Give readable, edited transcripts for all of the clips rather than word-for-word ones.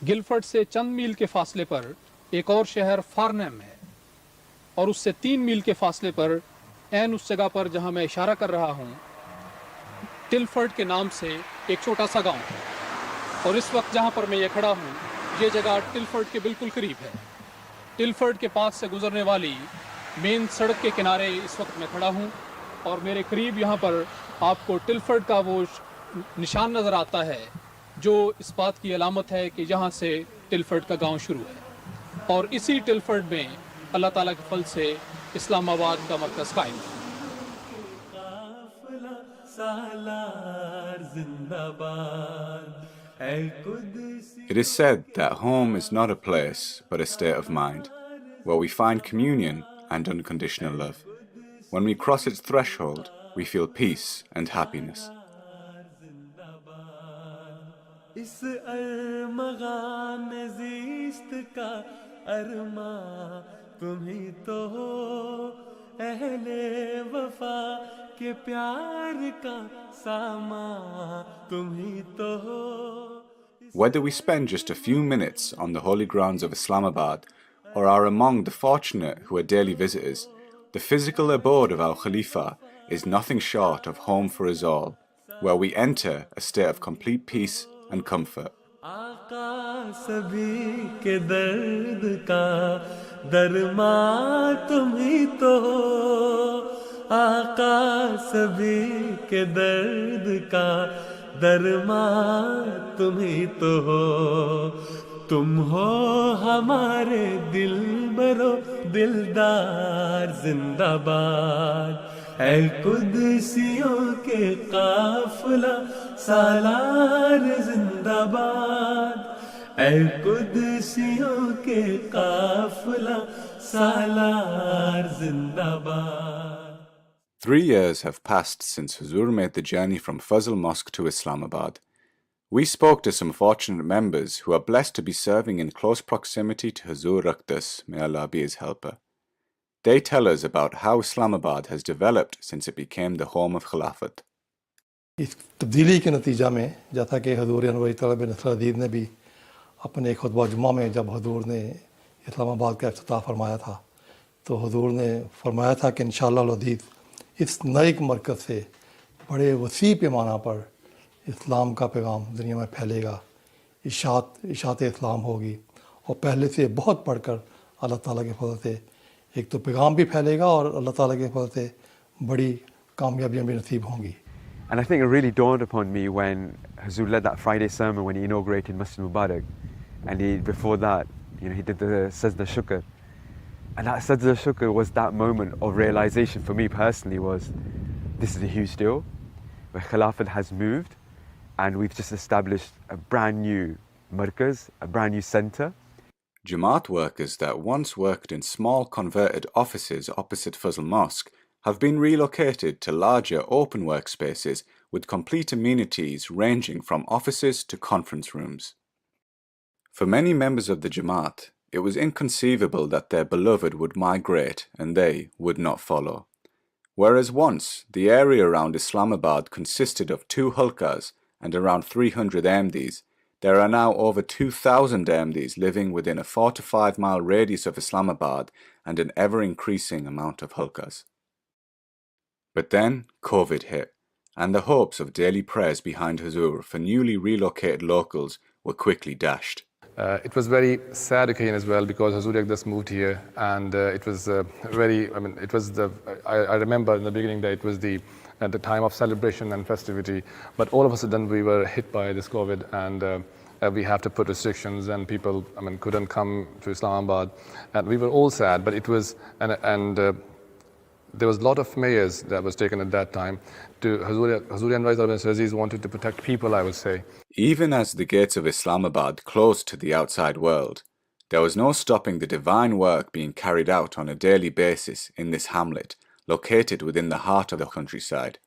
Guildford سے چند میل کے فاصلے پر ایک اور شہر فارنہم ہے، اور اس سے 3 میل کے فاصلے پر عین اس جگہ پر جہاں میں اشارہ کر رہا ہوں، ٹلفرڈ کے نام سے ایک چھوٹا سا گاؤں ہے۔ اور اس وقت جہاں پر میں یہ کھڑا ہوں، یہ جگہ ٹلفرڈ کے بالکل قریب ہے۔ ٹلفرڈ کے پاس سے گزرنے والی مین سڑک کے کنارے اس وقت میں کھڑا ہوں، اور میرے قریب یہاں پر آپ کو ٹلفرڈ کا وہ نشان نظر آتا ہے جو اس بات کی علامت ہے کہ یہاں سے ٹلفرڈ کا گاؤں شروع ہے، اور اسی ٹلفرڈ میں اللہ تعالیٰ کے فضل سے اسلام آباد کا مرکز قائم ہے۔ It is said that home is not a place, but a state of mind, where we find communion and unconditional love. When we cross its threshold, we feel peace and happiness. اس ارمغان زیست کا ارماں تمہیں تو ہو، اہل وفا کے پیار کا سامان تمہیں تو ہو۔ Whether we spend just a few minutes on the holy grounds of Islamabad or are among the fortunate who are daily visitors, the physical abode of our Khalifa is nothing short of home for us all, where we enter a state of complete peace and comfort. آقا سبھی کے درد کا درماں تمہیں تو ہو، آقا سبھی کے درد کا درماں تمہیں تو ہو، تم ہو ہمارے دل برو دلدار زندہ باد، اے قدسیوں کے قافلہ سالار زندہ باد، اے قدسیوں کے قافلہ سالار زندہ باد۔ 3 years have passed since Huzur made the journey from Fazl Mosque to Islamabad. We spoke to some fortunate members who are blessed to be serving in close proximity to Huzur Aqdas, may Allah be his helper. They tell us about how Islamabad has developed since it became the home of Khilafat. اس تبدیلی کے نتیجہ میں جیسا کہ حضور انور طلب نصر عزیز نے بھی اپنے خطبہ جمعہ میں جب حضور نے اسلام آباد کا افتتاح فرمایا تھا تو حضور نے فرمایا تھا کہ انشاءاللہ العزیز اس نئے مرکز سے بڑے وسیع پیمانہ پر اسلام کا پیغام دنیا میں پھیلے گا، اشاعت اسلام ہوگی، اور پہلے سے بہت بڑھ کر اللہ تعالیٰ کے فضل سے ایک تو پیغام بھی پھیلے گا اور اللہ تعالیٰ کے فضل سے بڑی کامیابیاں بھی نصیب ہوں گی۔ And I think it really dawned upon me when Hazur led that Friday sermon when he inaugurated Masjid Mubarak, and before that, he did the Sajda Shukr. And that Sajda Shukr was that moment of realization for me personally, was this is a huge deal, where Khilafat has moved, and we've just established a brand new markaz, a brand new center. Jamaat workers that once worked in small converted offices opposite Fazl Mosque have been relocated to larger open workspaces with complete amenities ranging from offices to conference rooms. For many members of the Jamaat, it was inconceivable that their beloved would migrate and they would not follow. Whereas once, the area around Islamabad consisted of 2 halqas and around 300 Ahmadis, there are now over 2,000 Ahmadis living within a 4 to 5 mile radius of Islamabad and an ever-increasing amount of halqas. But then COVID hit, and the hopes of daily prayers behind Huzur for newly relocated locals were quickly dashed. It was very sad occasion as well because Hazur Aqdas moved here, and it was I remember in the beginning that it was at the time of celebration and festivity, but all of a sudden we were hit by this COVID, and we have to put restrictions, and people couldn't come to Islamabad, and we were all sad, but it was, there was a lot of measures that was taken at that time to Hazur Anwar Aziz wanted to protect people, I would say. Even as the gates of Islamabad closed to the outside world, there was no stopping the divine work being carried out on a daily basis in this hamlet, located within the heart of the countryside.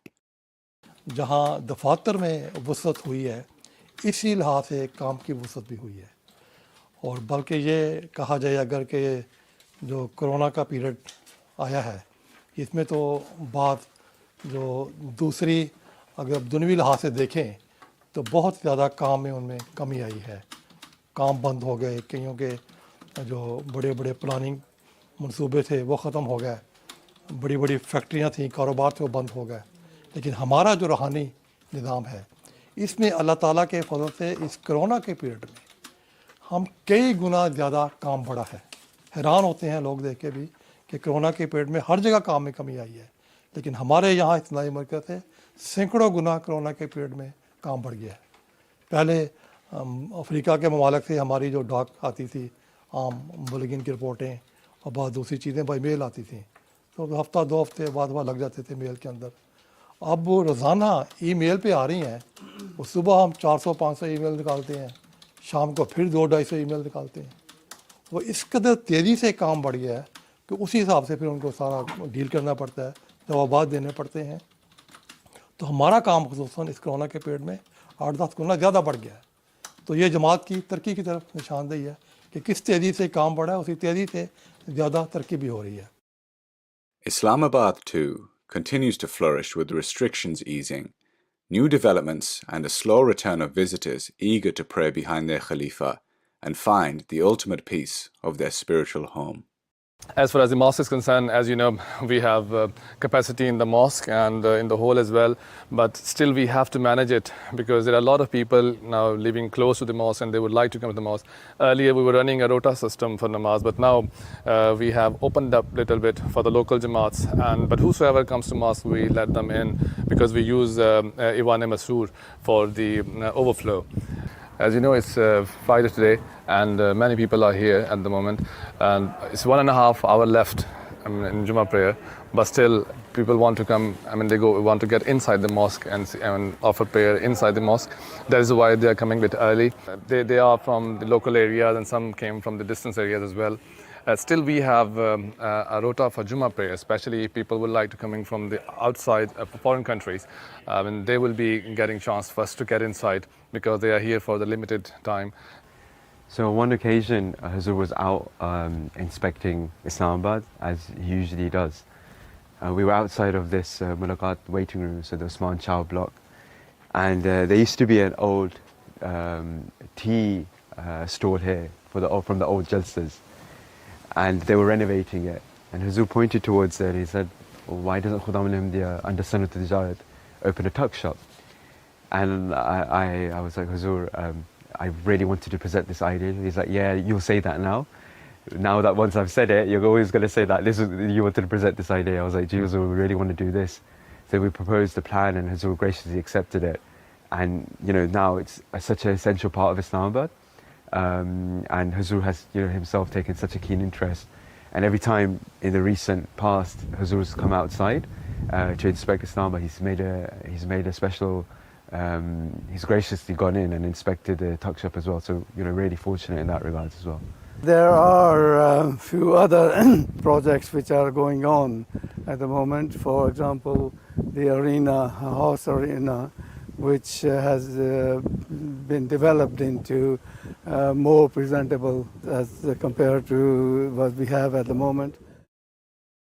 جہاں دفاتر میں وسعت ہوئی ہے، اسی لحاظ سے کام کی وسعت بھی ہوئی ہے، اور بلکہ یہ کہا جائے اگر کہ جو کرونا کا پیریڈ آیا ہے اس میں تو بعض جو دوسری اگر دنیوی لحاظ سے دیکھیں تو بہت زیادہ کام میں ان میں کمی آئی ہے، काम बंद हो गए, कईयों के जो बड़े बड़े प्लानिंग मंसूबे थे वो ख़त्म हो गए, बड़ी बड़ी फैक्ट्रियाँ थीं, कारोबार थे वो बंद हो गए। लेकिन हमारा जो रूहानी निज़ाम है, इसमें अल्लाह ताला के फजल से इस कोरोना के पीरियड में हम कई गुना ज़्यादा काम बढ़ा है। हैरान होते हैं लोग देख के भी कि कोरोना के पीरियड में हर जगह काम में कमी आई है, लेकिन हमारे यहाँ इस्लामी मरकज़ से सैकड़ों गुना कोरोना के पीरियड में काम बढ़ गया है। पहले अफ्रीका के ममालिक से हमारी जो डाक आती थी, आम बुलेटिन की रिपोर्टें और बाद दूसरी चीज़ें बाई मेल आती थी, तो हफ्ता 2 हफ्ते बाद वह लग जाते थे मेल के अंदर। अब वो रोज़ाना ईमेल पे आ रही हैं, वो सुबह हम 400-500 ईमेल निकालते हैं, शाम को फिर 200-250 ईमेल निकालते हैं। वो इस कदर तेज़ी से काम बढ़ गया है कि उसी हिसाब से फिर उनको सारा डील करना पड़ता है, जवाबात देने पड़ते हैं। तो हमारा काम ख़ुसूसन इस कोरोना के पीरियड में 8-10 गुना ज़्यादा बढ़ गया है। तो ये जमात की तरक्की की तरफ निशानदेही है कि किस तेज़ी से काम बढ़ा है, उसी तेज़ी से ज़्यादा तरक्की भी हो रही है। Islamabad too continues to flourish with restrictions easing, new developments and a slow return of visitors eager to pray behind their Khalifa and find the ultimate peace of their spiritual home. As far as the mosque is concerned, as you know, we have capacity in the mosque and in the hall as well, but still we have to manage it because there are a lot of people now living close to the mosque and they would like to come to the mosque. Earlier we were running a rota system for namaz, but now we have opened up a little bit for the local jamaats, but whosoever comes to mosque we let them in because we use Iwan Masur for the overflow. As you know, it's Friday today and many people are here at the moment, and it's 1.5 hours left in Jummah prayer, but still people want to come, want to get inside the mosque and offer prayer inside the mosque. That is why they are coming a bit early. They are from the local areas and some came from the distance areas as well. Still we have a rota for Jummah prayer, especially if people would like to coming from the outside foreign countries. They will be getting chance first to get inside because they are here for the limited time. So on one occasion, Hazur was out inspecting Islamabad, as he usually does. We were outside of this Mulaqat waiting room, so the Usman Chow block. And there used to be an old tea stall here from the old Jalsas. And they were renovating it. And Hazur pointed towards it and he said, well, why doesn't Khudam al-Ahmadiyya under Sanat al-Tijarat open a tuck shop? And I was like, Hazur, I really wanted to present this idea. He's like, yeah, you'll say that now. Now that once I've said it, you're always going to say that you wanted to present this idea. I was like, gee, Hazur, we really want to do this. So we proposed the plan and Hazur graciously accepted it. And, now it's such an essential part of Islamabad. And Hazur has himself taken such a keen interest, and every time in the recent past Hazur's come outside to inspect Islamabad, he's made a special he's graciously gone in and inspected the tuck shop as well, so really fortunate in that regard as well. There are a few other projects which are going on at the moment. For example, the arena, house arena, which has been developed into more presentable as compared to what we have at the moment.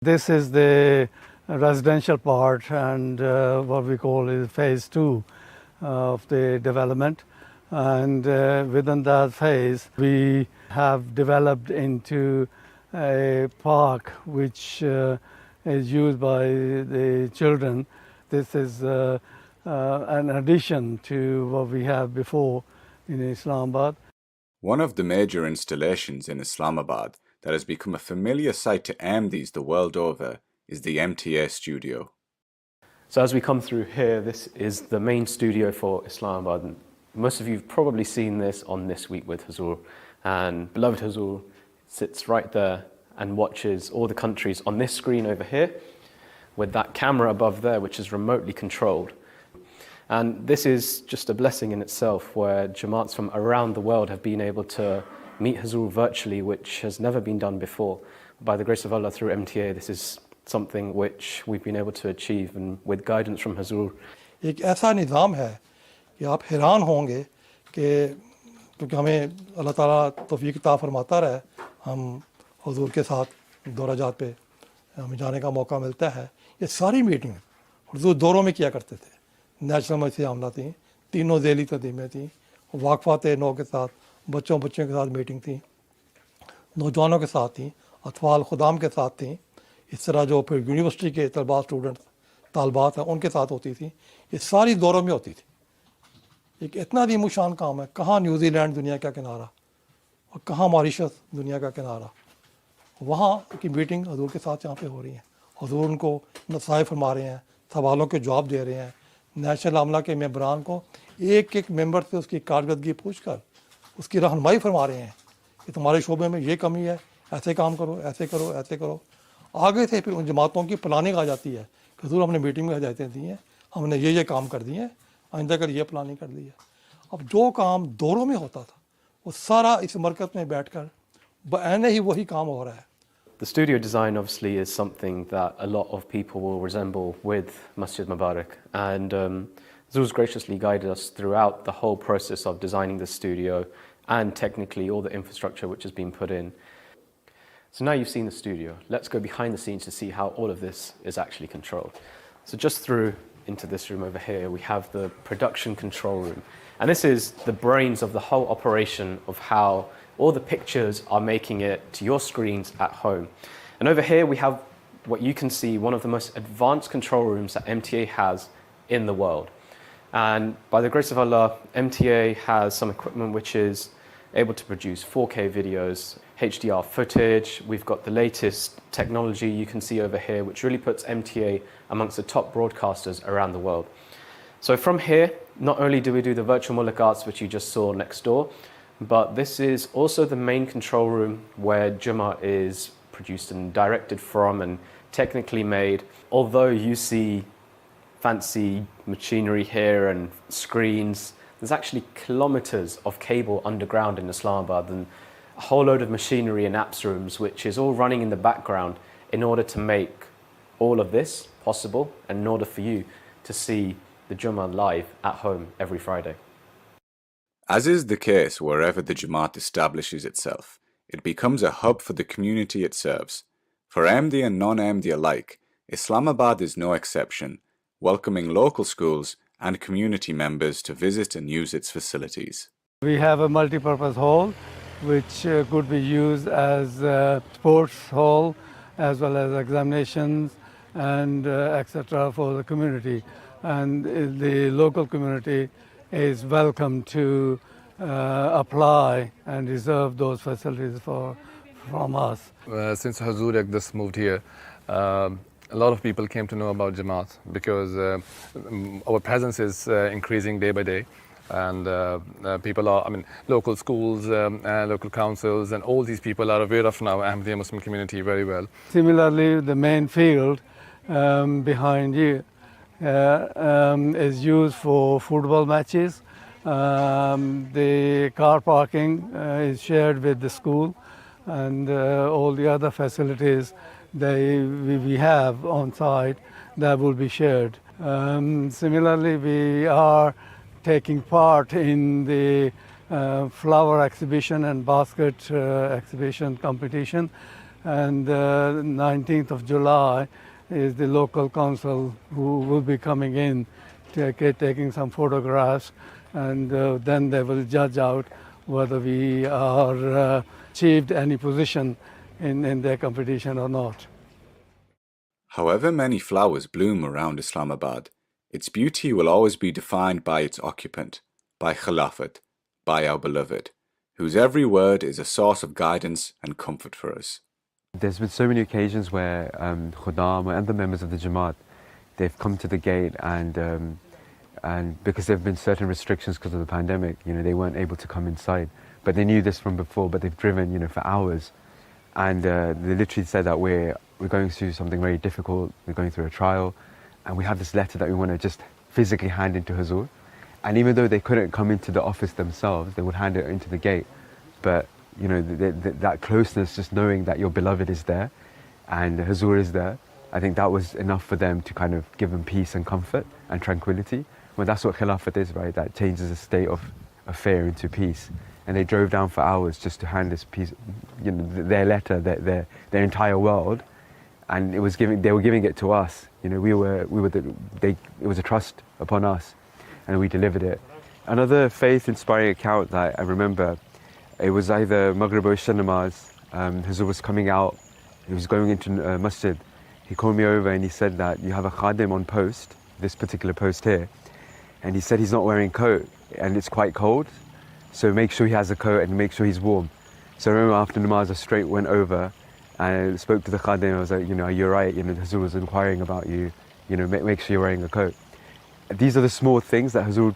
This is the residential part and what we call is phase 2 of the development. And within that phase, we have developed into a park which is used by the children. This is an addition to what we have before in Islamabad. One of the major installations in Islamabad that has become a familiar sight to Ahmadis the world over is the MTA studio. So as we come through here, this is the main studio for Islamabad. Most of you have probably seen this on This Week with Hazur, and beloved Hazur sits right there and watches all the countries on this screen over here with that camera above there which is remotely controlled. And this is just a blessing in itself, where Jamaats from around the world have been able to meet Hazur virtually, which has never been done before. By the grace of Allah, through MTA, this is something which we've been able to achieve, and with guidance from Hazur. एक ऐसा निज़ाम है कि आप हैरान होंगे कि क्योंकि हमें अल्लाह ताला तौफीक अता फरमाता रहे, हम हुजूर के साथ दौराजात पे हमें जाने का मौका मिलता है। ये सारी मीटिंग हुजूर दौरों में किया करते थे। नेशनल मस्जिद आमला थी, तीनों ज़ेली तदीमें थी, वाक़फ़ात नौ के साथ बच्चों के साथ मीटिंग थी, नौजवानों के साथ थी, अतफाल खुदाम के साथ थी, इस तरह जो फिर यूनिवर्सिटी के तलबा स्टूडेंट तालबात हैं उनके साथ होती थी। ये सारी दौरों में होती थी। एक इतना अजीम शान काम है, कहाँ न्यूजीलैंड दुनिया का किनारा और कहाँ मॉरिशस दुनिया का किनारा, वहाँ की मीटिंग हजूर के साथ यहाँ पे हो रही है। हजूर उनको नसाइह फरमा रहे हैं, सवालों के जवाब दे रहे हैं। नेशनल अमला के मेम्बरान को एक एक मेंबर से उसकी कारकर्दगी पूछ कर उसकी रहनुमाई फरमा रहे हैं कि तुम्हारे शोबे में ये कमी है, ऐसे काम करो, ऐसे करो, ऐसे करो। आगे से फिर उन जमातों की प्लानिंग आ जाती है कि हजूर हमने मीटिंग में हदायतें दी हैं, हमने ये काम कर दिए हैं, आइंदा कर ये प्लानिंग कर ली है। अब जो काम दौरों में होता था वो सारा इस मरकज़ में बैठ कर बयाने ही वही काम हो रहा है। The studio design obviously is something that a lot of people will resemble with Masjid Mubarak, and Zul's graciously guided us throughout the whole process of designing the studio and technically all the infrastructure which has been put in. So now you've seen the studio, let's go behind the scenes to see how all of this is actually controlled. So just through into this room over here we have the production control room, and this is the brains of the whole operation of how all the pictures are making it to your screens at home. And over here we have what you can see, one of the most advanced control rooms that MTA has in the world. And by the grace of Allah, MTA has some equipment which is able to produce 4K videos, HDR footage. We've got the latest technology you can see over here, which really puts MTA amongst the top broadcasters around the world. So from here, not only do we do the virtual mulaqats, which you just saw next door, but this is also the main control room where Jummah is produced and directed from and technically made. Although you see fancy machinery here and screens, there's actually kilometers of cable underground in Islamabad and a whole load of machinery and apps rooms which is all running in the background in order to make all of this possible and in order for you to see the Jummah live at home every Friday. As is the case wherever the Jamaat establishes itself, it becomes a hub for the community it serves. For Ahmadi and non-Ahmadi alike, Islamabad is no exception, welcoming local schools and community members to visit and use its facilities. We have a multi-purpose hall which could be used as a sports hall as well as examinations and etc. for the community, and the local community is welcome to apply and reserve those facilities from us. Since Hazur just moved here, a lot of people came to know about Jamaat because our presence is increasing day by day, and people are, local schools, local councils, and all these people are aware of now Ahmadiyya Muslim community very well. Similarly, the main field behind you is used for football matches. The car parking is shared with the school, and all the other facilities we have on site that will be shared. Similarly, we are taking part in the flower exhibition and basket exhibition competition, and 19th of July is the local council who will be coming in, taking some photographs, and then they will judge out whether we are achieved any position in their competition or not. However many flowers bloom around Islamabad, its beauty will always be defined by its occupant, by Khilafat, by our beloved, whose every word is a source of guidance and comfort for us. There's been so many occasions where Khuddam and the members of the Jamaat, they've come to the gate and because there have been certain restrictions because of the pandemic, they weren't able to come inside. But they knew this from before, but they've driven, for hours. And they literally said that we're going through something very difficult, we're going through a trial, and we have this letter that we want to just physically hand into Hazur. And even though they couldn't come into the office themselves, they would hand it into the gate. But that closeness, just knowing that your beloved is there and Hazur is there, I think that was enough for them to kind of give them peace and comfort and tranquility. Well, that's what Khilafat is, right? That changes a state of fear into peace. And they drove down for hours just to hand this piece, their letter, their entire world, and they were giving it to us. It was a trust upon us, and we delivered it. Another faith-inspiring account that I remember It was either Maghrib or Isha namaz. Huzur was coming out, he was going into masjid. He called me over and he said that you have a khadim on post, this particular post here, and he said he's not wearing a coat and it's quite cold, so make sure he has a coat and make sure he's warm. So I remember after namaz I straight went over and I spoke to the khadim. I was like, you're right, Huzur was inquiring about you, make sure you're wearing a coat. These are the small things that Huzur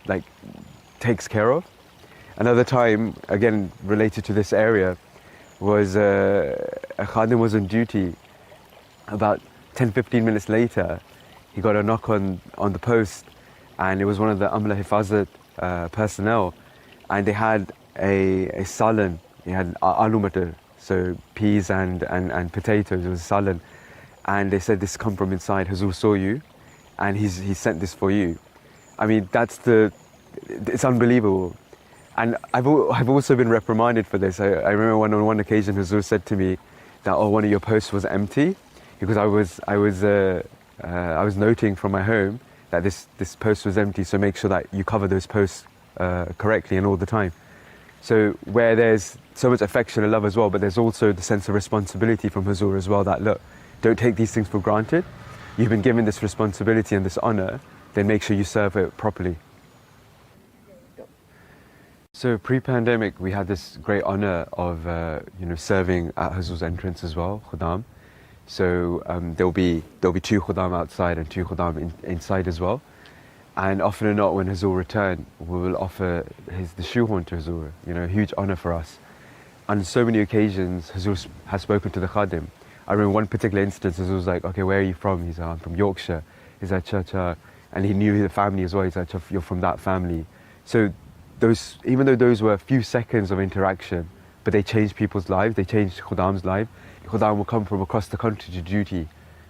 takes care of. Another time, again related to this area, was a khadim was on duty. About 10-15 minutes later, he got a knock on the post, and it was one of the Amla Hifazat personnel, and they had a salan. They had aloo matar, so peas and potatoes. It was salan, and they said this come from inside. Huzur saw you, and he sent this for you. I mean, it's unbelievable. And I've also been reprimanded for this. I remember on one occasion Huzur said to me that one of your posts was empty, because I was noting from my home that this post was empty. So make sure that you cover those posts correctly and all the time. So where there's so much affection and love as well, but there's also the sense of responsibility from Huzur as well. That look, don't take these things for granted. You've been given this responsibility and this honor. Then make sure you serve it properly. So pre-pandemic, we had this great honor of serving at Huzur's entrance as well, Khudam. So there'll be 2 Khudam outside and 2 Khudam inside as well. And often or not, when Huzur returned, we will offer the shoehorn to Huzur. A huge honor for us. On so many occasions, Huzur has spoken to the Khadim. I remember one particular instance, Huzur was like, okay, where are you from? He's like, I'm from Yorkshire. He's like, cha. And he knew the family as well. He's like, you're from that family. So even though those were a few seconds of interaction, but they changed people's lives, they changed Khudam's life. Khudam will come from across the country to duty,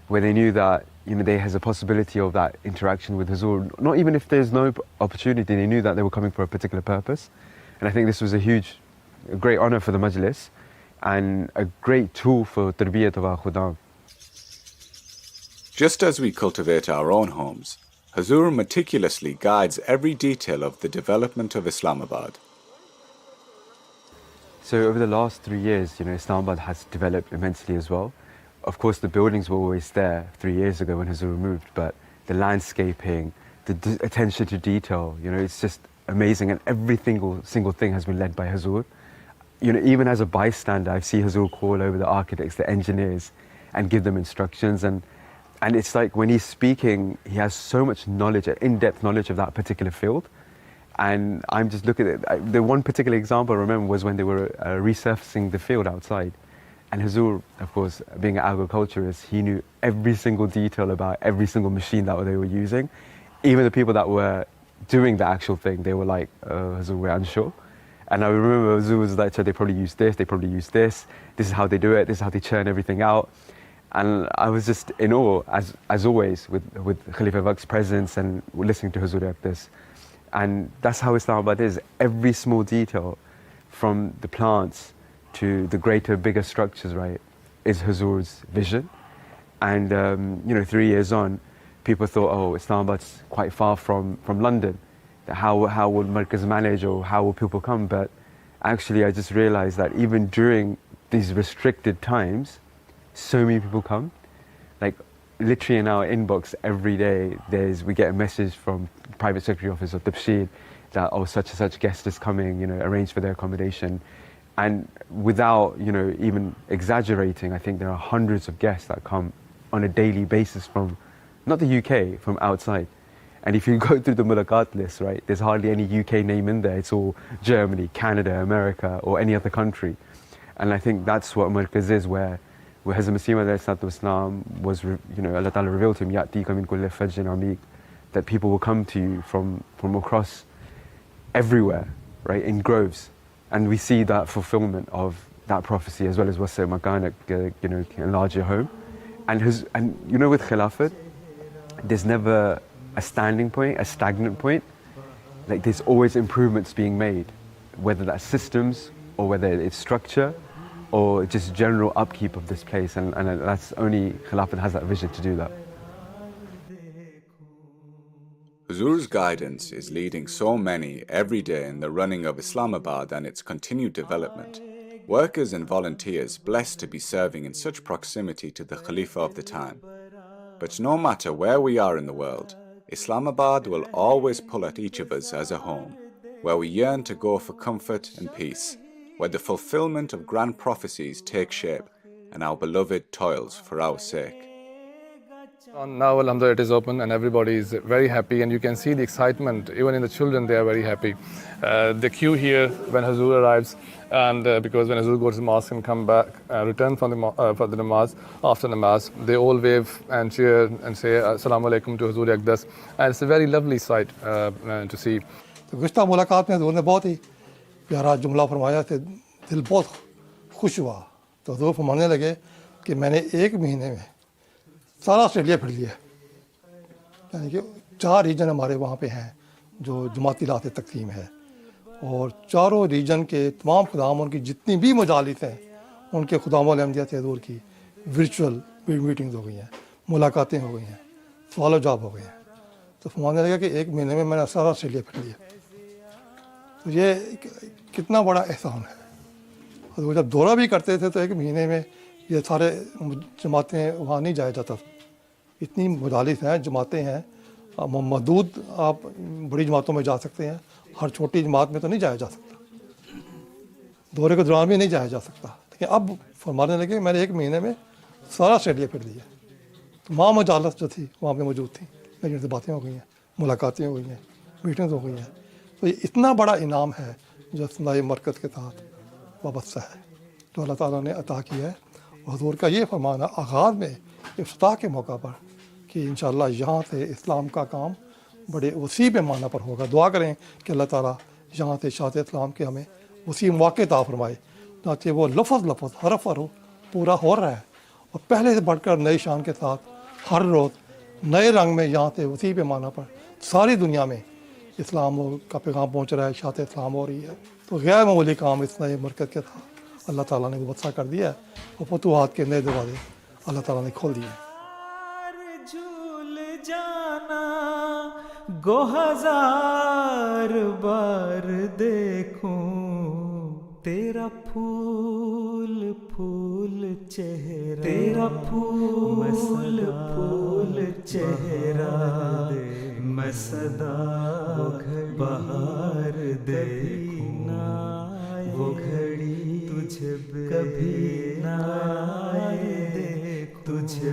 where they knew that there has a possibility of that interaction with Huzur. Not even if there's no opportunity, they knew that they were coming for a particular purpose. And I think this was a great honor for the Majlis and a great tool for tarbiyat of our Khudam. Just as we cultivate our own homes, Huzur meticulously guides every detail of the development of Islamabad. So over the last 3 years, Islamabad has developed immensely as well. Of course, the buildings were always there 3 years ago when Huzur moved, but the landscaping, the attention to detail, it's just amazing, and every single thing has been led by Huzur. Even as a bystander, I see Huzur call over the architects, the engineers, and give them instructions. And it's like when he's speaking, he has so much knowledge, in-depth knowledge of that particular field. And I'm just looking at it. The one particular example I remember was when they were resurfacing the field outside. And Huzur, of course, being an agriculturist, he knew every single detail about every single machine that they were using. Even the people that were doing the actual thing, they were like, Huzur, we're unsure. And I remember Huzur was like, so they probably use this, this is how they do it, this is how they churn everything out. And I was just in awe, as always, with Khalifa Vak's presence and listening to Huzur at this. And that's how Islamabad is. Every small detail, from the plants to the bigger structures, right, is Huzur's vision. And 3 years on, people thought, oh, Islamabad's quite far from London. How will Markaz manage, or how will people come? But actually, I just realized that even during these restricted times, so many people come. Like literally in our inbox every day, we get a message from Private Secretary Office of Tabshir that such and such guest is coming, arrange for their accommodation. And without even exaggerating, I think there are hundreds of guests that come on a daily basis from not the UK, from outside. And if you go through the mulaqat list, right, there's hardly any UK name in there. It's all Germany, Canada, America, or any other country. And I think that's what Markaz is, where Hazrat Masih Islam was, Allah Ta'ala revealed to him, Ya'tika min kulli fajrin amiq, that people will come to you from across everywhere, right, in groves. And we see that fulfillment of that prophecy, as well as wasa makanak, enlarge your home. And with Khilafat, there's never a standing point, a stagnant point. Like there's always improvements being made, whether that's systems or whether it's structure, or just general upkeep of this place, and that's only Khilafat has that vision to do that. Huzur's guidance is leading so many every day in the running of Islamabad and its continued development. Workers and volunteers blessed to be serving in such proximity to the Khalifa of the time. But no matter where we are in the world, Islamabad will always pull at each of us as a home, where we yearn to go for comfort and peace, where the fulfillment of grand prophecies takes shape, and our beloved toils for our sake. Now, alhamdulillah, it is open and everybody is very happy, and you can see the excitement. Even in the children, they are very happy. The queue here when Huzur arrives, and because when Huzur goes to the mosque and come back, return from the namaz, after namaz, they all wave and cheer and say Assalamu alaikum to Huzur Aqdas, and it's a very lovely sight to see. تو گزشتہ ملاقات میں حضور نے بہت ہی پیارا جملہ فرمایا کہ دل بہت خوش ہوا. تو حضور فرمانے لگے کہ میں نے ایک مہینے میں سارا آسٹریلیا پھر لیا. یعنی کہ 4 ریجن ہمارے وہاں پہ ہیں جو جماعتی رات تقسیم ہے, اور چاروں ریجن کے تمام خدام ان کی جتنی بھی مجالس ہیں ان کے خدام الحمدیہ سے حضور کی ورچوئل میٹنگز ہو گئی ہیں, ملاقاتیں ہو گئی ہیں, سوال و جواب ہو گئے ہیں. تو فرمانے لگا کہ ایک مہینے میں میں نے سارا آسٹریلیا پھر لیا. تو یہ کتنا بڑا احسان ہے. حضور جب دورہ بھی کرتے تھے تو ایک مہینے میں یہ سارے جماعتیں وہاں نہیں جایا جاتا. اتنی مجالس ہیں, جماعتیں ہیں, محدود آپ بڑی جماعتوں میں جا سکتے ہیں, ہر چھوٹی جماعت میں تو نہیں جایا جا سکتا, دورے کے دوران بھی نہیں جایا جا سکتا. لیکن اب فرمانے لگے میں نے ایک مہینے میں سارا آسٹریلیا پھر لیا. تمام مجالس جو تھی وہاں پہ موجود تھیں, میری سے باتیں ہو گئی ہیں, ملاقاتیں ہو گئی ہیں, میٹنگز ہو گئی ہیں. تو یہ اتنا بڑا انعام ہے جو اصلاحی مرکز کے ساتھ وابستہ ہے, جو اللہ تعالیٰ نے عطا کیا ہے. حضور کا یہ فرمان ہے آغاز میں افتتاح کے موقع پر کہ انشاءاللہ یہاں سے اسلام کا کام بڑے وسیع پیمانہ پر ہوگا. دعا کریں کہ اللہ تعالیٰ یہاں سے اشاعت اسلام کے ہمیں وسیع مواقع عطا فرمائے, تاکہ وہ لفظ حرف پورا ہو رہا ہے, اور پہلے سے بڑھ کر نئی شان کے ساتھ ہر روز نئے رنگ میں یہاں سے وسیع پیمانہ پر ساری دنیا میں اسلام کا پیغام پہنچ رہا ہے, اشاعت اسلام ہو رہی ہے. تو غیر معمولی کام اس نئے مرکز کے ساتھ اللہ تعالیٰ نے وسع کر دیا ہے, اور فتوحات کے نئے دروازے اللہ تعالیٰ نے کھول دیے. جھول جانا گو ہزار بار دیکھوں تیرا پھول پھول چہرہ, تیرا پھول پھول چہرہ میں صدا بہار دیکھوں. وہ گھڑی تجھے کبھی نہ آئے, تجھے